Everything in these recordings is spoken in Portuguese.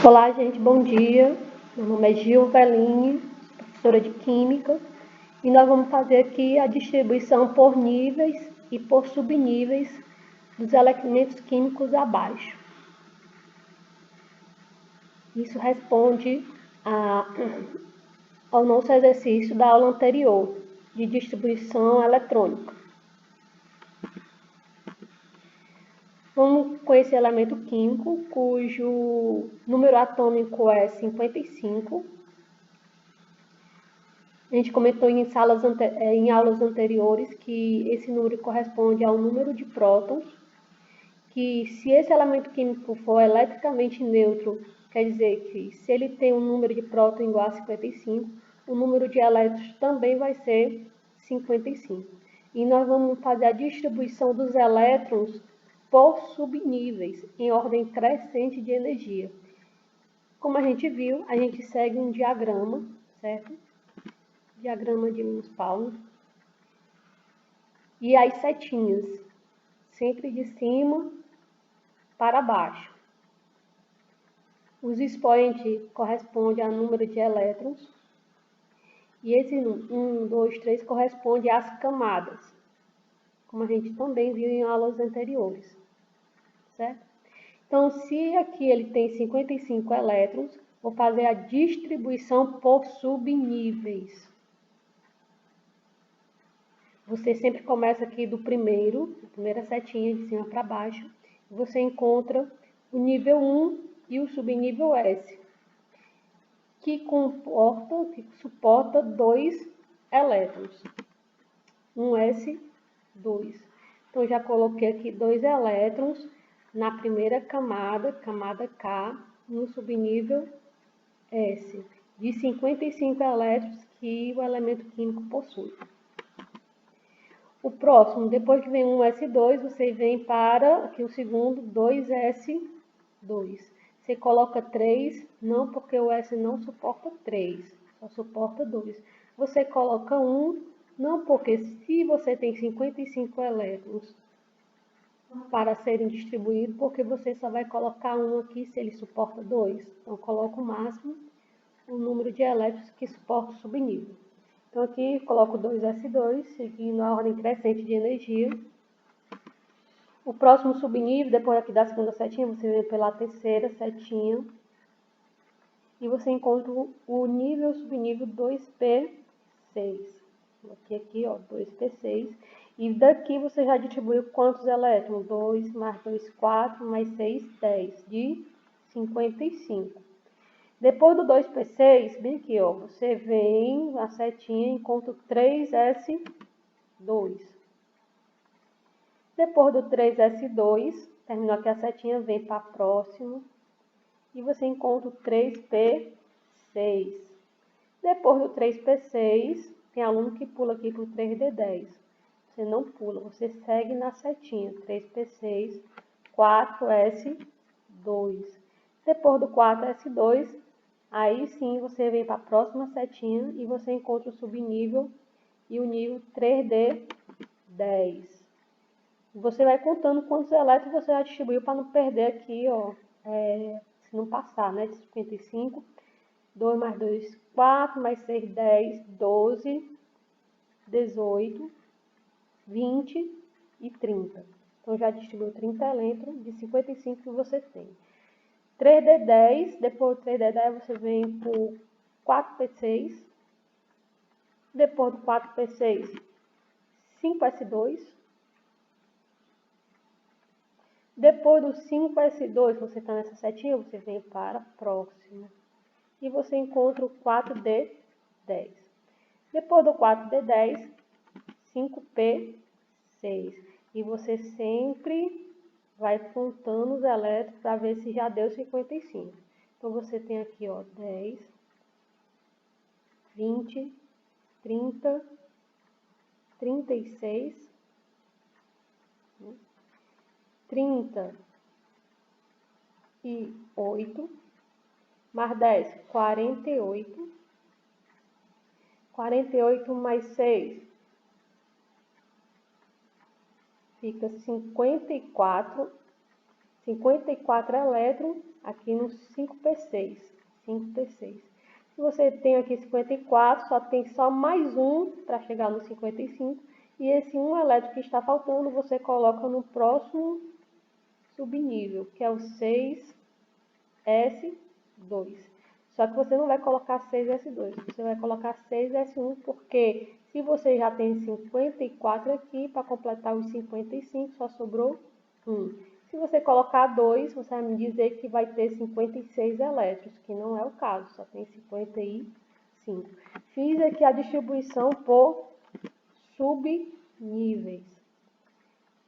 Olá, gente, bom dia. Meu nome é Gil Veline, professora de Química, e nós vamos fazer aqui a distribuição por níveis e por subníveis dos elementos químicos abaixo. Isso responde ao nosso exercício da aula anterior, de distribuição eletrônica. Vamos com esse elemento químico, cujo número atômico é 55. A gente comentou em aulas anteriores que esse número corresponde ao número de prótons, que se esse elemento químico for eletricamente neutro, quer dizer que se ele tem um número de prótons igual a 55, o número de elétrons também vai ser 55. E nós vamos fazer a distribuição dos elétrons por subníveis, em ordem crescente de energia. Como a gente viu, a gente segue um diagrama, certo? Diagrama de Linus Pauling. E as setinhas, sempre de cima para baixo. Os expoentes correspondem ao número de elétrons. E esse 1, 2, 3 corresponde às camadas, como a gente também viu em aulas anteriores, certo? Então, se aqui ele tem 55 elétrons, vou fazer a distribuição por subníveis. Você sempre começa aqui do primeira setinha de cima para baixo. Você encontra o nível 1 e o subnível S, que suporta 2 elétrons. 1s2. Então, já coloquei aqui 2 elétrons na primeira camada, camada K, no subnível S, de 55 elétrons que o elemento químico possui. O próximo, depois que vem 1s2, você vem para aqui o segundo, 2s2. Você coloca 3, não porque o S não suporta 3, só suporta 2. Você coloca 1, não porque se você tem 55 elétrons para serem distribuídos, porque você só vai colocar 1 aqui se ele suporta 2. Então, coloca o máximo, o número de elétrons que suporta o subnível. Então, aqui coloco 2s2, seguindo a ordem crescente de energia. O próximo subnível, depois aqui da segunda setinha, você vem pela terceira setinha. E você encontra o nível subnível 2p6. Coloquei aqui, ó, 2p6. E daqui você já distribuiu quantos elétrons? 2 mais 2, 4, mais 6, 10, de 55. Depois do 2p6, bem aqui, ó, você vem a setinha e encontra o 3s2. Depois do 3s2, terminou aqui a setinha, vem para a próxima. E você encontra o 3p6. Depois do 3p6, tem aluno que pula aqui para o 3d10. Você não pula, você segue na setinha. 3p6, 4s2. Depois do 4s2, aí sim você vem para a próxima setinha e você encontra o subnível e o nível 3d10. Você vai contando quantos elétrons você já distribuiu para não perder aqui, ó, se não passar, né, de 55. 2 mais 2, 4, mais 6, 10, 12, 18, 20 e 30. Então, já distribuiu 30 elétrons de 55 que você tem. 3d10, depois do 3d10 você vem para o 4p6. Depois do 4p6, 5s2. Depois do 5s2, você está nessa setinha, você vem para a próxima. E você encontra o 4d10. Depois do 4d10, 5p6. E você sempre vai contando os elétrons para ver se já deu 55. Então, você tem aqui, ó, 10, 20, 30, 36, 38, mais 10, 48. 48 mais 6, fica 54. 54 elétrons aqui no 5p6. 5p6. Se você tem aqui 54, só tem só mais um para chegar no 55. E esse um elétron que está faltando, você coloca no próximo subnível, que é o 6s2. Só que você não vai colocar 6s2, você vai colocar 6s1, porque se você já tem 54 aqui, para completar os 55, só sobrou 1. Se você colocar 2, você vai me dizer que vai ter 56 elétrons, que não é o caso, só tem 55. Fiz aqui a distribuição por subníveis.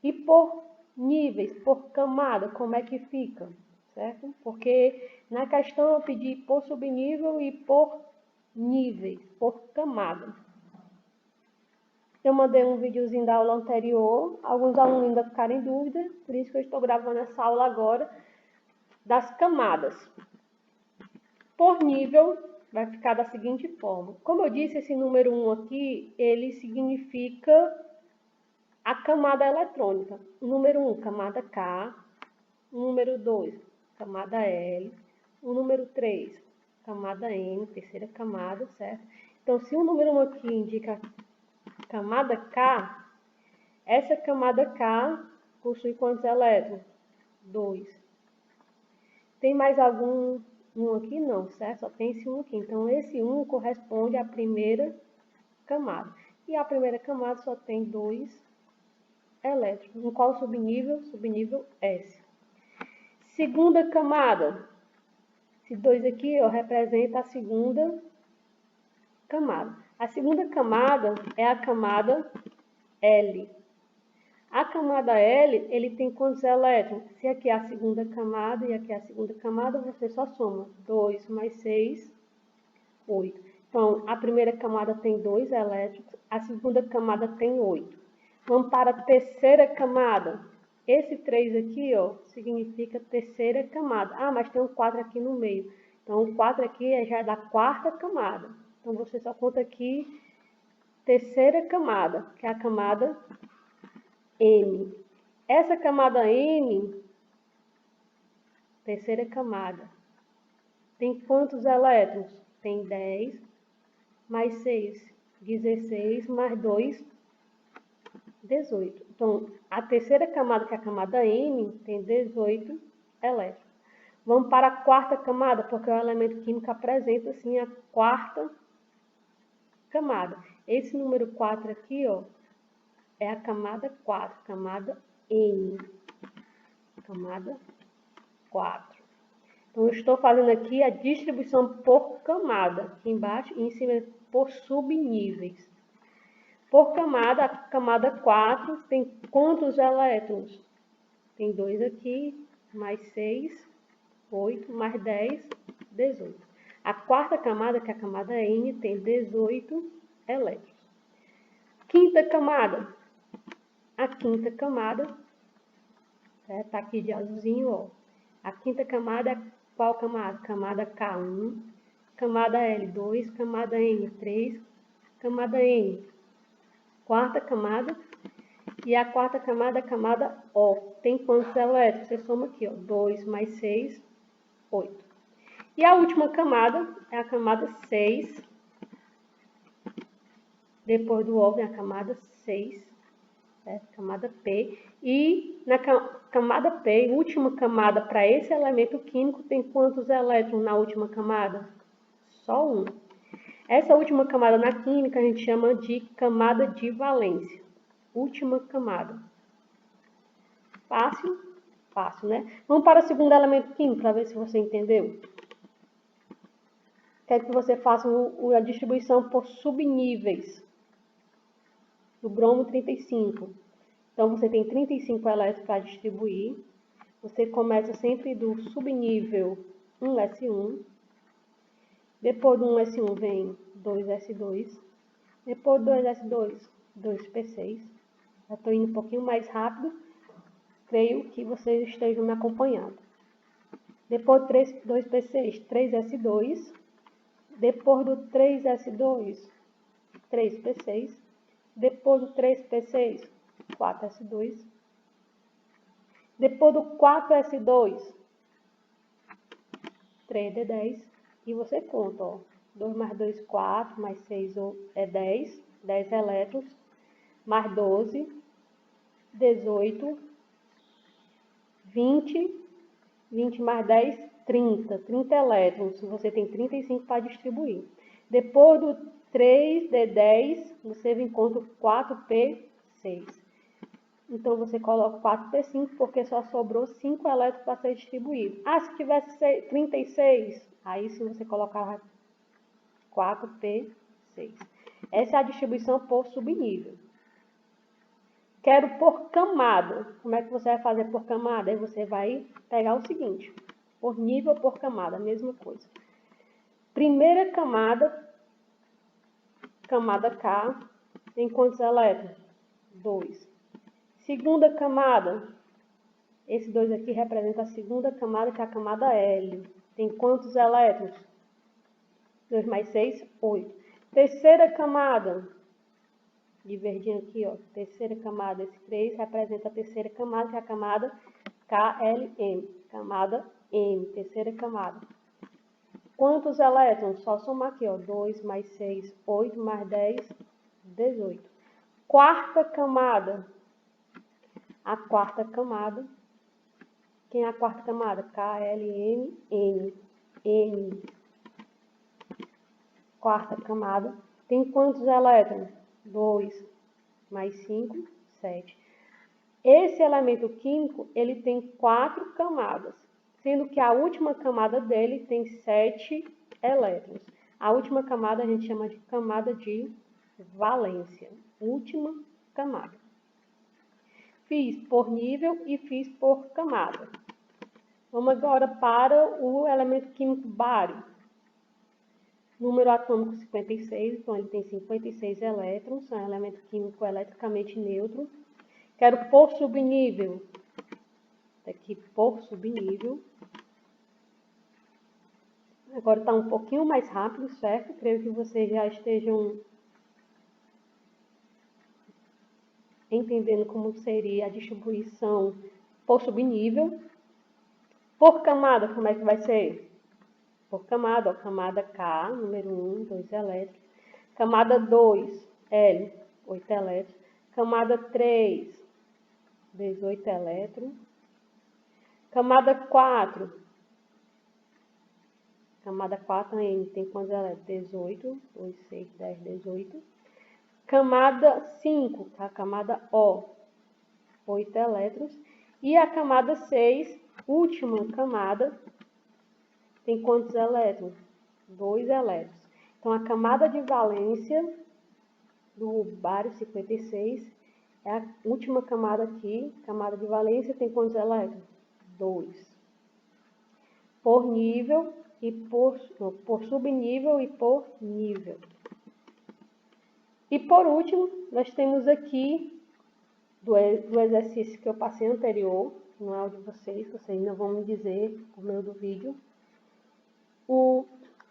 E por níveis, por camada, como é que fica? Certo? Porque na questão eu pedi por subnível e por níveis, por camada. Eu mandei um videozinho da aula anterior, alguns alunos ainda ficaram em dúvida, por isso que eu estou gravando essa aula agora das camadas. Por nível, vai ficar da seguinte forma. Como eu disse, esse número 1 aqui, ele significa a camada eletrônica. O número 1, camada K. O número 2, camada L. O número 3, camada N, terceira camada, certo? Então, se o número 1 aqui indica camada K, essa camada K possui quantos elétrons? 2. Tem mais algum 1 aqui? Não, certo? Só tem esse 1 aqui. Então, esse 1 corresponde à primeira camada. E a primeira camada só tem 2 elétrons. Em qual subnível? Subnível S. Segunda camada. Esse 2 aqui ó, representa a segunda camada. A segunda camada é a camada L. A camada L, ele tem quantos elétrons? Se aqui é a segunda camada e aqui é a segunda camada, você só soma 2 mais 6, 8. Então, a primeira camada tem 2 elétrons, a segunda camada tem 8. Vamos para a terceira camada. Esse 3 aqui, ó, significa terceira camada. Ah, mas tem um 4 aqui no meio. Então, o 4 aqui já é da quarta camada. Então, você só conta aqui terceira camada, que é a camada M. Essa camada M, terceira camada, tem quantos elétrons? Tem 10, mais 6, 16, mais 2, 18. Então, a terceira camada, que é a camada M, tem 18 elétrons. Vamos para a quarta camada, porque o elemento químico apresenta, assim, a quarta camada. Esse número 4 aqui, ó, é a camada 4, camada N. Camada 4. Então, eu estou fazendo aqui a distribuição por camada, aqui embaixo e em cima por subníveis. Por camada, a camada 4 tem quantos elétrons? Tem 2 aqui, mais 6, 8, mais 10, 18. A quarta camada, que é a camada N, tem 18 elétrons. Quinta camada. A quinta camada, tá aqui de azulzinho, ó. A quinta camada é qual camada? Camada K1, camada L2, camada N3, camada N. Quarta camada. E a quarta camada é a camada O. Tem quantos elétrons? Você soma aqui, ó. 2 mais 6, 8. E a última camada é a camada 6. Depois do O vem a camada 6, certo? Camada P. E na camada P, última camada para esse elemento químico, tem quantos elétrons na última camada? Só um. Essa última camada na química a gente chama de camada de valência. Última camada. Fácil? Fácil, né? Vamos para o segundo elemento químico para ver se você entendeu. Quero que você faça a distribuição por subníveis do bromo 35. Então, você tem 35 elétrons para distribuir. Você começa sempre do subnível 1s1. Depois do 1s1 vem 2s2. Depois do 2s2, 2p6. Já estou indo um pouquinho mais rápido. Creio que vocês estejam me acompanhando. Depois do 2p6, 3s2. Depois do 3s2, 3p6. Depois do 3p6, 4s2. Depois do 4s2, 3d10, e você conta, ó. 2 mais 2, 4, mais 6 é 10, 10 elétrons, mais 12, 18, 20, 20 mais 10, 30, 30 elétrons, você tem 35 para distribuir. Depois do 3d10, você encontra o 4p6. Então, você coloca 4p5 porque só sobrou 5 elétrons para ser distribuído. Ah, se tivesse 36, aí sim você colocava 4p6. Essa é a distribuição por subnível. Quero por camada. Como é que você vai fazer por camada? Aí você vai pegar o seguinte, por nível, por camada, a mesma coisa. Primeira camada, camada K, tem quantos elétrons? 2. Segunda camada, esse 2 aqui representa a segunda camada, que é a camada L. Tem quantos elétrons? 2 mais 6, 8. Terceira camada, de verdinho aqui, ó, terceira camada, esse 3 representa a terceira camada, que é a camada KLM, camada M, terceira camada. Quantos elétrons? Só somar aqui, ó, 2 mais 6, 8, mais 10, 18. Quarta camada, a quarta camada, quem é a quarta camada? KLM, M, M. Quarta camada, tem quantos elétrons? 2 mais 5, 7. Esse elemento químico, ele tem 4 camadas, sendo que a última camada dele tem 7 elétrons. A última camada a gente chama de camada de valência. Última camada. Fiz por nível e fiz por camada. Vamos agora para o elemento químico bário. Número atômico 56, então ele tem 56 elétrons, é um elemento químico eletricamente neutro. Quero por subnível, aqui por subnível. Agora está um pouquinho mais rápido, certo? Creio que vocês já estejam entendendo como seria a distribuição por subnível. Por camada, como é que vai ser? Por camada, ó, camada K, número 1, 2 elétrons. Camada 2, L, 8 elétrons. Camada 3, 18 elétrons. Camada 4, camada 4, N, tem quantos elétrons? 18, 2, 6, 10, 18. Camada 5, a camada O, 8 elétrons. E a camada 6, última camada, tem quantos elétrons? 2 elétrons. Então, a camada de valência do bário 56 é a última camada aqui. Camada de valência tem quantos elétrons? 2. Por nível e por subnível e por nível. E por último, nós temos aqui, do exercício que eu passei anterior, no áudio de vocês ainda vão me dizer por meio do vídeo, o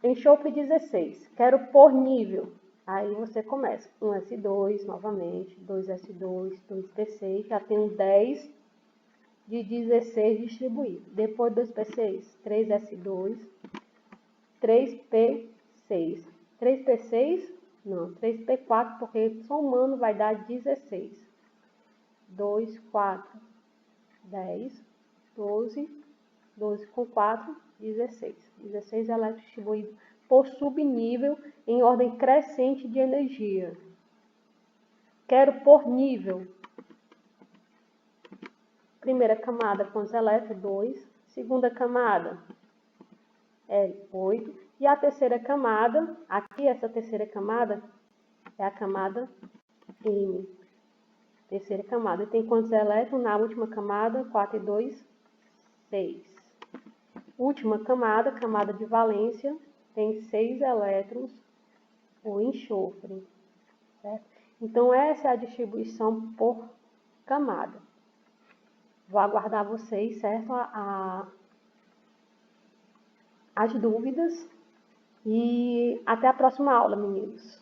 enxofre 16, quero por nível. Aí você começa, 1s2 novamente, 2s2, 2p6, já tem um 10 de 16 distribuído. Depois 2p6, 3s2, 3p6. 3p6, não, 3p4, porque somando vai dar 16. 2, 4, 10, 12, 12 com 4, 16. 16 elétrons distribuídos por subnível em ordem crescente de energia. Quero por nível. Primeira camada, quantos elétrons? 2. Segunda camada, 8. E a terceira camada, aqui essa terceira camada, é a camada M. Terceira camada. E tem quantos elétrons? Na última camada, 4 e 2, 6. Última camada, camada de valência, tem 6 elétrons, o enxofre. Certo? Então, essa é a distribuição por camada. Vou aguardar vocês, certo? As dúvidas. E até a próxima aula, meninos.